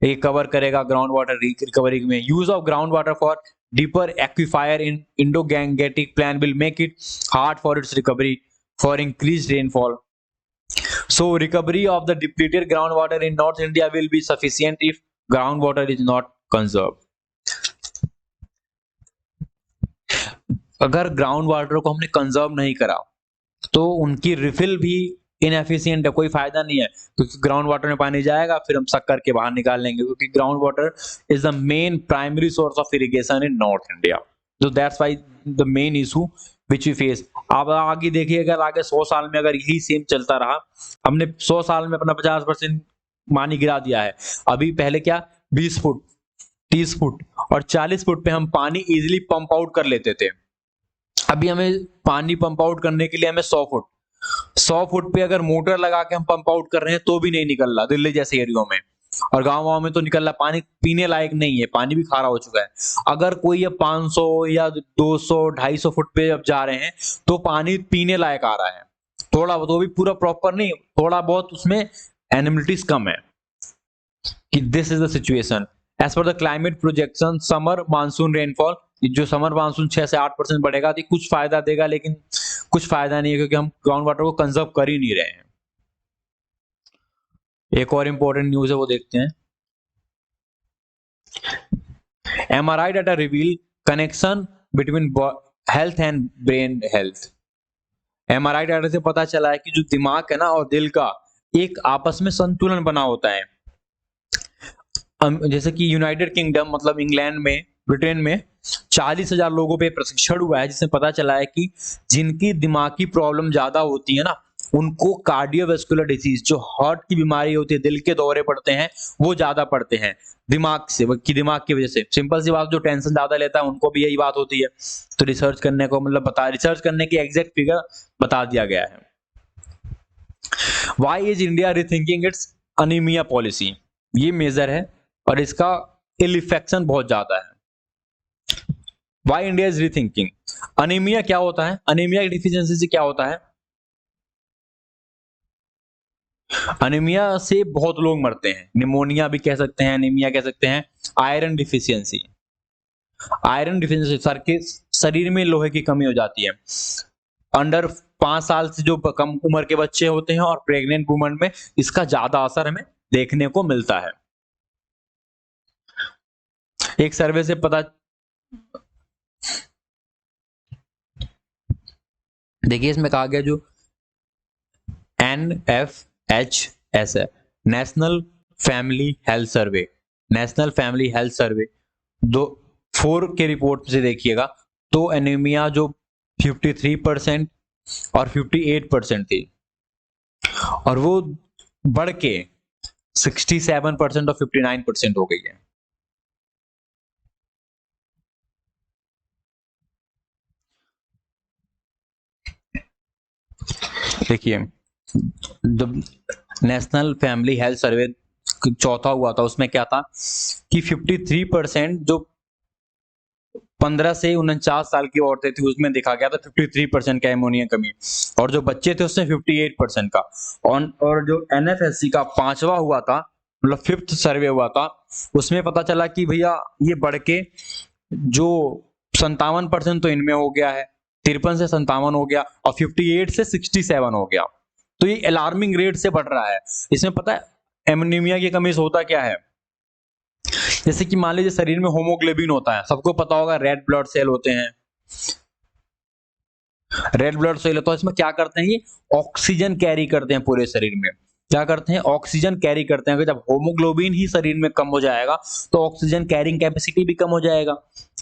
ये कवर करेगा ग्राउंड वाटर रिकवरी में। Use of ground water for deeper aquifer in Indo Gangetic plain will make it hard for its recovery for increase rainfall. So recovery of the depleted groundwater in North India will be sufficient if groundwater is not conserved. अगर ground water को हमने conserve नहीं करा तो उनकी refill भी inefficient है, कोई फायदा नहीं है, क्योंकि ग्राउंड वाटर में पानी जाएगा फिर हम सक करके बाहर निकाल लेंगे, क्योंकि ground water is the main primary source of irrigation in north India. तो that's why the main issue which we face. अब आगे देखिए, अगर आगे 100 साल में अगर यही सेम चलता रहा, हमने 100 साल में अपना 50% पानी गिरा दिया है। अभी पहले क्या 20 फुट 30 फुट और 40 फुट पे हम पानी इजीली पंप आउट कर लेते थे। अभी हमें पानी पंप आउट करने के लिए हमें 100 फुट पे अगर मोटर लगा के हम पंप आउट कर रहे हैं तो भी नहीं निकल रहा दिल्ली जैसे एरियो में, और गाँव में तो निकल रहा। पानी पीने लायक नहीं है, पानी भी खारा हो चुका है। अगर कोई अब 500 या 200-250 फुट पे अब जा रहे हैं तो पानी पीने लायक आ रहा है, थोड़ा बहुत, वो भी पूरा प्रॉपर नहीं, थोड़ा बहुत उसमें एनिमिटीज कम है। कि this is the situation as per the climate projection. Summer monsoon rainfall, जो समर मानसून 6 से 8% बढ़ेगा तो कुछ फायदा देगा, लेकिन कुछ फायदा नहीं है, क्योंकि हम ग्राउंड वाटर को कंजर्व कर ही नहीं रहे हैं। एक और इंपॉर्टेंट न्यूज है वो देखते हैं। MRI data reveal connection between health and brain health. MRI data से पता चला है कि जो दिमाग है ना और दिल का एक आपस में संतुलन बना होता है। जैसे कि यूनाइटेड किंगडम मतलब इंग्लैंड में, ब्रिटेन में 40,000 लोगों पे प्रशिक्षण हुआ है, जिसमें पता चला है कि जिनकी दिमाग की प्रॉब्लम ज्यादा होती है ना, उनको कार्डियोवैस्कुलर डिसीज, जो हार्ट की बीमारी होती है, दिल के दौरे पड़ते हैं, वो ज्यादा पड़ते हैं दिमाग की वजह से। सिंपल सी बात, जो टेंशन ज्यादा लेता है उनको भी यही बात होती है। तो रिसर्च करने की एग्जैक्ट फिगर बता दिया गया है। Why is India rethinking it's anaemia policy? ये मेजर है और इसका इल इफेक्शन बहुत ज्यादा है। Why India is rethinking? Anaemia क्या होता है? अनीमिया डिफिशियंसी से क्या होता है? अनीमिया से बहुत लोग मरते हैं, निमोनिया भी कह सकते हैं, अनीमिया कह सकते हैं। आयरन डिफिशियंसी, सर के शरीर में लोहे की कमी हो जाती है। अंडर 5 साल से जो कम उम्र के बच्चे होते हैं और प्रेग्नेंट वुमन में इसका ज्यादा असर हमें देखने को मिलता है। एक सर्वे से पता देखिए इसमें कहा गया जो NFHS है, national family health survey, national family health survey 4 के रिपोर्ट से देखिएगा तो एनीमिया जो 53% और 58% थी और वो बढ़ के 67% और 59% हो गई है। देखिए जब नेशनल फैमिली हेल्थ सर्वे चौथा हुआ था उसमें क्या था कि 53% जो 15 से 49 साल की औरतें थी उसमें देखा गया था 53% का एमोनिया कमी, और जो बच्चे थे उसमें 58% का। और जो NFHC का 5वां हुआ था, मतलब 5th सर्वे हुआ था, उसमें पता चला कि भैया ये बढ़ के जो 57% तो इनमें हो गया है, 53 से 57 हो गया और 58 से 67 हो गया। तो ये अलार्मिंग रेट से बढ़ रहा है। इसमें पता है एनीमिया की कमी से होता क्या है, जैसे कि मान लीजिए शरीर में होमोग्लोबिन होता है, सबको पता होगा रेड ब्लड सेल होते हैं, रेड ब्लड सेल होता है, इसमें क्या करते हैं ये ऑक्सीजन कैरी करते हैं पूरे शरीर में। क्या करते हैं, ऑक्सीजन कैरी करते हैं। जब होमोग्लोबिन ही शरीर में कम हो जाएगा तो ऑक्सीजन कैरिंग कैपेसिटी भी कम हो जाएगा।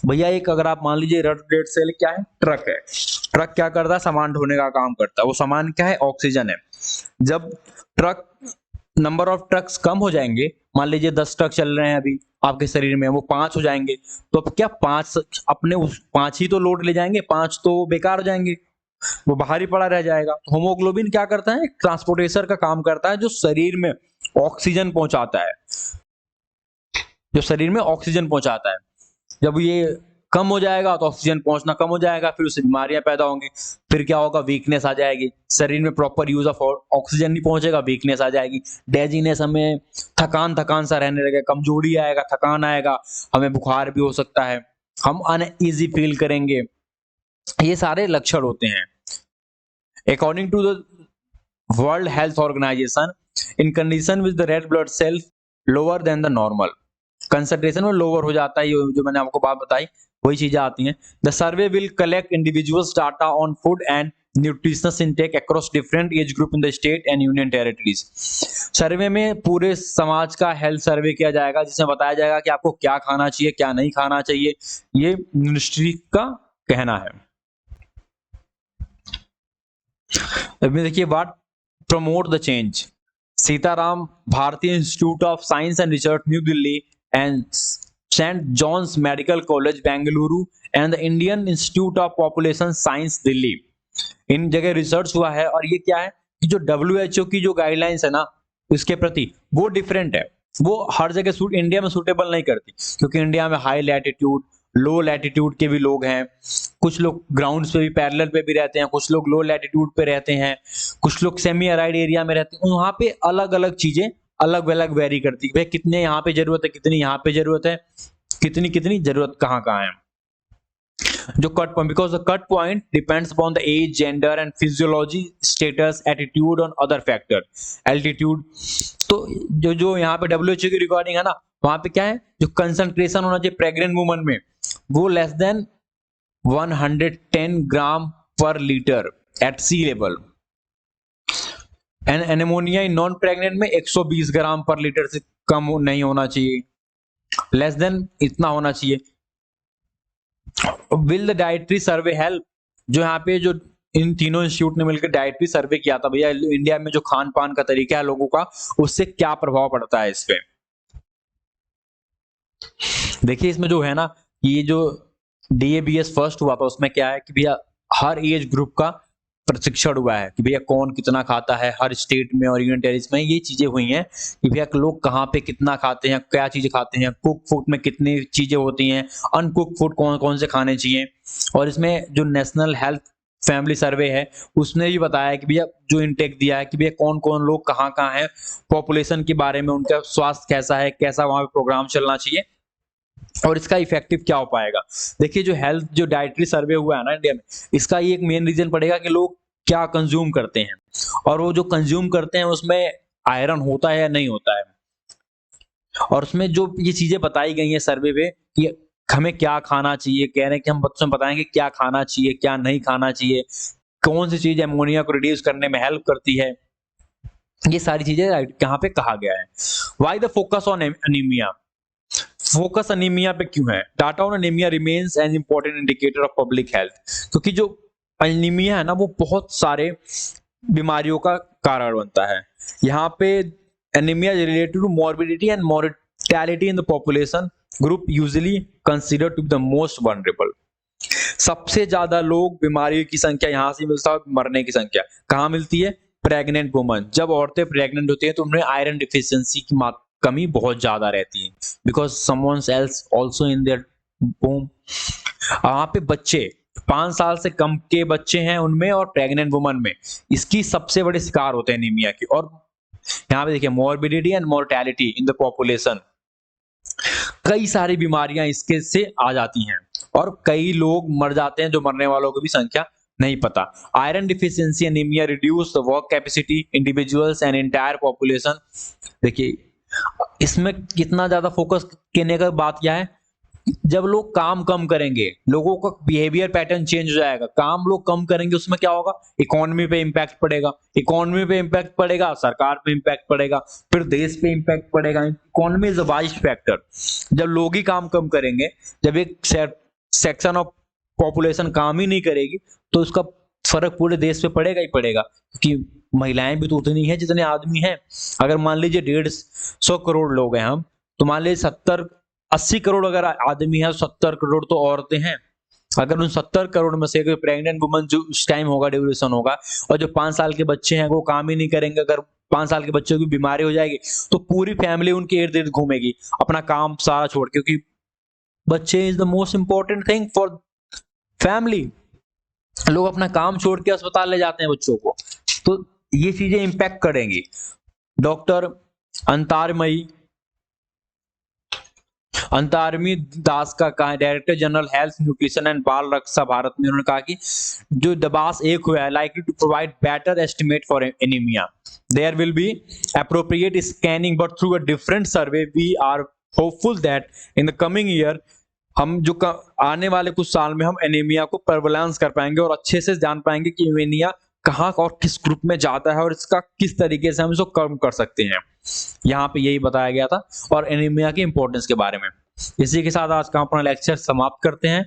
भैया एक अगर आप मान लीजिए रेड ब्लड सेल क्या है, ट्रक है, ट्रक क्या करता है, सामान ढोने का काम करता है, वो सामान क्या है, ऑक्सीजन है। जब ट्रक नंबर ऑफ ट्रक्स कम हो जाएंगे, मान लीजिए 10 ट्रक चल रहे हैं अभी आपके शरीर में, वो 5 हो जाएंगे, तो अब क्या 5 अपने उस 5 ही तो लोड ले जाएंगे, 5 तो बेकार हो जाएंगे, वो बाहर ही पड़ा रह जाएगा। तो होमोग्लोबिन क्या करता है, ट्रांसपोर्टेशन का काम करता है, जो शरीर में ऑक्सीजन पहुंचाता है, जो शरीर में ऑक्सीजन पहुंचाता है। जब ये कम हो जाएगा तो ऑक्सीजन पहुंचना कम हो जाएगा, फिर उससे बीमारियां पैदा होंगी, फिर क्या होगा, वीकनेस आ जाएगी, शरीर में प्रॉपर यूज ऑफ ऑक्सीजन नहीं पहुंचेगा, वीकनेस आ जाएगी, डेजीनेस, हमें थकान थकान सा रहने लगेगा, कमजोरी आएगा, थकान आएगा, हमें बुखार भी हो सकता है, हम अनईजी फील करेंगे। ये सारे लक्षण होते हैं। According to the World Health Organization, in condition with the red blood cell lower than the normal, concentration में लोअर हो जाता है, ये जो मैंने आपको बात बताई वही चीजें आती हैं। The survey will collect individuals data on food and nutritional intake across different age group in the state and union territories. Survey में पूरे समाज का हेल्थ सर्वे किया जाएगा, जिसमें बताया जाएगा कि आपको क्या खाना चाहिए, क्या नहीं खाना चाहिए, ये मिनिस्ट्री का कहना है। अभी देखिए what promote the change, Sitaram Bhartiya institute of science and research new Delhi and saint John's medical college Bengaluru and the Indian institute of population science Delhi, इन जगह रिसर्च हुआ है। और ये क्या है कि जो WHO की जो गाइडलाइंस है ना इसके प्रति, वो डिफरेंट है, वो हर जगह इंडिया में सूटेबल नहीं करती, क्योंकि इंडिया में हाई लैटिट्यूड लो लैटिट्यूड के भी लोग हैं, कुछ लोग ग्राउंड्स पे भी पैरेलल पे भी रहते हैं, कुछ लोग लो लैटिट्यूड पे रहते हैं, कुछ लोग सेमी अराइड एरिया में रहते हैं, वहां पे अलग अलग चीजें अलग अलग वेरी करती है, भाई कितने यहाँ पे जरूरत है, कितनी यहाँ पे जरूरत है, कितनी कितनी जरूरत कहाँ कहाँ है। जो cut point, because the cut point depends upon the age, gender and physiology, status, attitude on other factor, altitude. तो जो जो यहाँ पे WHO की रिकॉर्डिंग है ना, वहां पे क्या है, जो कंसंट्रेशन होना चाहिए प्रेग्नेंट वुमन में, वो लेस देन 110 ग्राम पर litre at sea level, and anaemia in non pregnant में 120 ग्राम पर लीटर से कम नहीं होना चाहिए, लेस देन इतना होना चाहिए। Will the dietary survey help, जो यहाँ पे जो इन तीनों इंस्टीट्यूट ने मिलकर डाइटरी सर्वे किया था, भैया इंडिया में जो खान पान का तरीका है लोगों का, उससे क्या प्रभाव पड़ता है इस पे। देखिए इसमें जो है ना, ये जो DABS फर्स्ट हुआ था उसमें क्या है कि भैया हर एज ग्रुप का प्रशिक्षण हुआ है कि भैया कौन कितना खाता है, हर स्टेट में और यूनियन टेरिटरीज में ये चीजें हुई हैं कि भैया लोग कहाँ पे कितना खाते हैं, क्या चीजें खाते हैं, कुक फूड में कितनी चीजें होती हैं, अनकुक फूड कौन कौन से खाने चाहिए। और इसमें जो नेशनल हेल्थ फैमिली सर्वे है उसने भी बताया कि भैया जो इंटेक दिया है कि भैया कौन कौन लोग कहाँ कहाँ है, पॉपुलेशन के बारे में, उनका स्वास्थ्य कैसा है, कैसा वहां पे प्रोग्राम चलना चाहिए और इसका इफेक्टिव क्या हो पाएगा। देखिए जो हेल्थ जो डाइटरी सर्वे हुआ है ना इंडिया में, इसका ये एक मेन रीजन पड़ेगा कि लोग क्या कंज्यूम करते हैं, और वो जो कंज्यूम करते हैं उसमें आयरन होता है या नहीं होता है। और उसमें जो ये चीजें बताई गई हैं सर्वे में कि हमें क्या खाना चाहिए, कह रहे हैं कि हम बच्चों को बताएंगे क्या खाना चाहिए क्या नहीं खाना चाहिए, कौन सी चीज एमोनिया को रिड्यूस करने में हेल्प करती है, ये सारी चीजें यहाँ पे कहा गया है। Why the focus on anaemia, focus anaemia पे क्यों है? Data on anaemia remains an important indicator of public health, क्योंकि जो अनीमिया है ना वो बहुत सारे बीमारियों का कारण बनता है। यहाँ पे anaemia related to morbidity and mortality in the population group usually considered to be the most vulnerable. सबसे ज्यादा लोग बीमारी की संख्या यहाँ से मिलता है, मरने की संख्या कहाँ मिलती है? प्रेग्नेंट वुमन, जब औरतें प्रेग्नेंट होती हैं तो उन्हें आयरन डिफिशियंसी की कमी बहुत ज्यादा रहती है, because someone else also in there womb. वहां पे बच्चे 5 साल से कम के बच्चे हैं उनमें और प्रेग्नेंट वुमन में इसकी सबसे बड़े शिकार होते हैं एनीमिया की। और यहाँ पे देखिए morbidity and mortality in the population, कई सारी बीमारियां इसके से आ जाती हैं और कई लोग मर जाते हैं, जो मरने वालों की भी संख्या नहीं पता। Iron deficiency anaemia reduce the work capacity individuals and entire population. देखिए इसमें कितना ज्यादा फोकस करने का बात क्या है, जब लोग काम कम करेंगे लोगों का बिहेवियर पैटर्न चेंज हो जाएगा, काम लोग कम करेंगे उसमें क्या होगा? इकोनॉमी पे इंपैक्ट पड़ेगा, इकोनॉमी पे इंपैक्ट पड़ेगा, सरकार पे इंपैक्ट पड़ेगा, फिर देश पे इंपैक्ट पड़ेगा। Economy is a wise factor. जब लोग ही काम कम करेंगे, जब एक सेक्शन ऑफ पॉपुलेशन काम ही नहीं करेगी तो उसका फर्क पूरे देश पे पड़ेगा ही पड़ेगा, क्योंकि महिलाएं भी तो उतनी है जितने आदमी हैं। अगर मान लीजिए 150 करोड़ लोग हैं हम, तो मान लीजिए 70-80 करोड़ अगर आदमी है, 70 करोड़ तो औरतें हैं। अगर उन 70 करोड़ में से प्रेग्नेंट वुमन जो उस टाइम होगा ड्यूरेशन होगा, और जो 5 साल के बच्चे हैं वो काम ही नहीं करेंगे, अगर 5 साल के बच्चों की बीमारी हो जाएगी तो पूरी फैमिली उनके इर्द गिर्द घूमेगी अपना काम सारा छोड़, क्योंकि बच्चे is the most important thing for family. लोग अपना काम छोड़ के अस्पताल ले जाते हैं बच्चों को, तो ये चीजें इंपैक्ट करेंगी। डॉक्टर अंतरमी दास का कहा, director general health nutrition and बाल रक्षा भारत में, उन्होंने कहा कि जो दबास एक हुआ है likely to provide better estimate for anaemia, there will be appropriate scanning but through a different survey we are hopeful that in the coming year हम जो आने वाले कुछ साल में हम एनीमिया को प्रेवलेंस कर पाएंगे और अच्छे से जान पाएंगे कि एनीमिया कहाँ और किस ग्रुप में जाता है और इसका किस तरीके से हम इसको कम कर सकते हैं। यहाँ पे यही बताया गया था और एनीमिया की इंपॉर्टेंस के बारे में। इसी के साथ आज का अपना लेक्चर समाप्त करते हैं।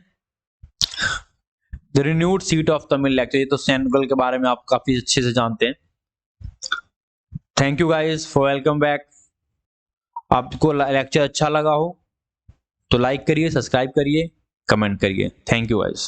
The renewed seat of Tamil lecture, ये तो सेंट्रल के बारे में आप काफी अच्छे से जानते हैं। Thank you guys for welcome back. आपको लेक्चर अच्छा लगा हो तो लाइक करिए, सब्सक्राइब करिए, कमेंट करिए। Thank you guys.